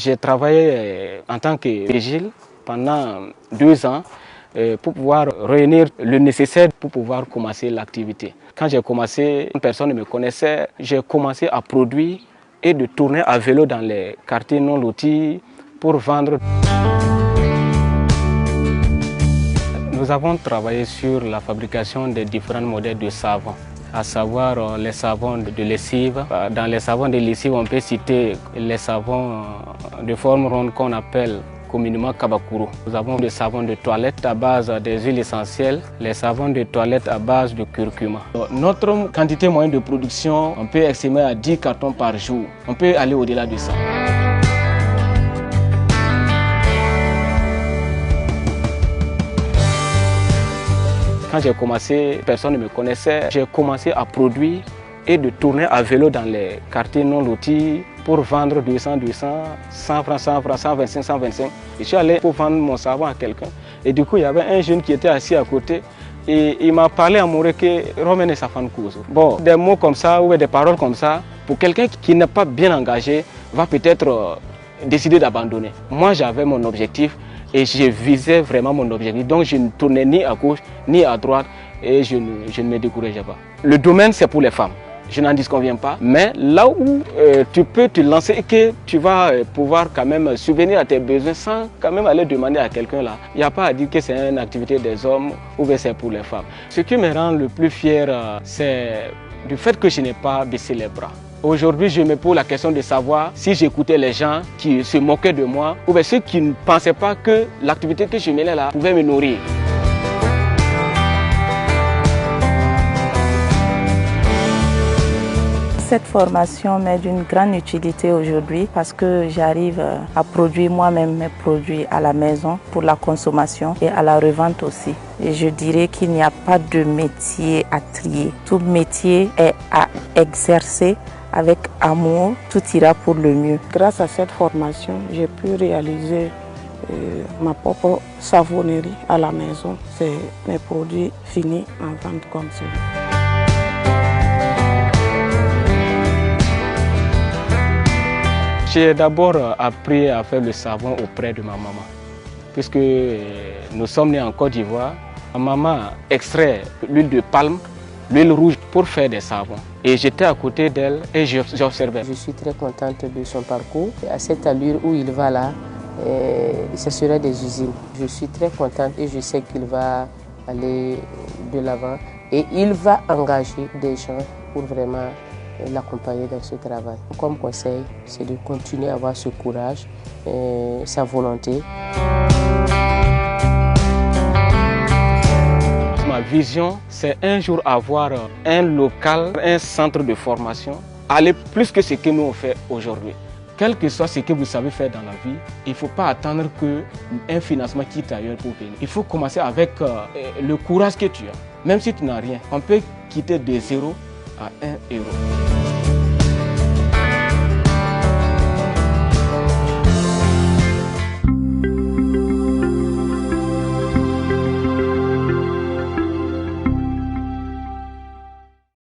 J'ai travaillé en tant que vigile pendant 2 ans pour pouvoir réunir le nécessaire pour pouvoir commencer l'activité. Quand j'ai commencé, personne ne me connaissait. J'ai commencé à produire et de tourner à vélo dans les quartiers non lotis pour vendre. Nous avons travaillé sur la fabrication des différents modèles de savons, à savoir les savons de lessive. Dans les savons de lessive, on peut citer les savons de forme ronde qu'on appelle communément kabakuru. Nous avons des savons de toilette à base des huiles essentielles, les savons de toilette à base de curcuma. Notre quantité moyenne de production, on peut estimer à 10 cartons par jour. On peut aller au-delà de ça. Quand j'ai commencé, personne ne me connaissait. J'ai commencé à produire et de tourner à vélo dans les quartiers non lotis pour vendre 200, 100 francs, 100 francs, 125, 125. Je suis allé pour vendre mon savon à quelqu'un. Et du coup, il y avait un jeune qui était assis à côté et il m'a parlé à mon que Romain Safan Kouzo. Bon, des mots comme ça ou des paroles comme ça, pour quelqu'un qui n'est pas bien engagé, va peut-être décider d'abandonner. Moi, j'avais mon objectif. Et je visais vraiment mon objectif. Donc je ne tournais ni à gauche ni à droite et je ne me décourageais pas. Le domaine, c'est pour les femmes. Je n'en disconviens pas. Mais là où tu peux te lancer et que tu vas pouvoir quand même subvenir à tes besoins sans quand même aller demander à quelqu'un là. Il n'y a pas à dire que c'est une activité des hommes ou que c'est pour les femmes. Ce qui me rend le plus fier, c'est du fait que je n'ai pas baissé les bras. Aujourd'hui, je me pose la question de savoir si j'écoutais les gens qui se moquaient de moi ou bien ceux qui ne pensaient pas que l'activité que je menais là pouvait me nourrir. Cette formation m'est d'une grande utilité aujourd'hui parce que j'arrive à produire moi-même mes produits à la maison pour la consommation et à la revente aussi. Et je dirais qu'il n'y a pas de métier à trier. Tout métier est à exercer avec amour, tout ira pour le mieux. Grâce à cette formation, j'ai pu réaliser ma propre savonnerie à la maison. C'est mes produits finis en vente comme ça. J'ai d'abord appris à faire le savon auprès de ma maman. Puisque nous sommes nés en Côte d'Ivoire, ma maman extrait l'huile de palme, l'huile rouge pour faire des savons. Et j'étais à côté d'elle et j'observais. Je suis très contente de son parcours. À cette allure où il va là, ce serait des usines. Je suis très contente et je sais qu'il va aller de l'avant. Et il va engager des gens pour vraiment l'accompagner dans ce travail. Comme conseil, c'est de continuer à avoir ce courage, sa volonté. Ma vision, c'est un jour avoir un local, un centre de formation, aller plus que ce que nous on fait aujourd'hui. Quel que soit ce que vous savez faire dans la vie, il ne faut pas attendre qu'un financement quitte ailleurs pour venir. Il faut commencer avec le courage que tu as. Même si tu n'as rien, on peut quitter de 0 à 1 euro.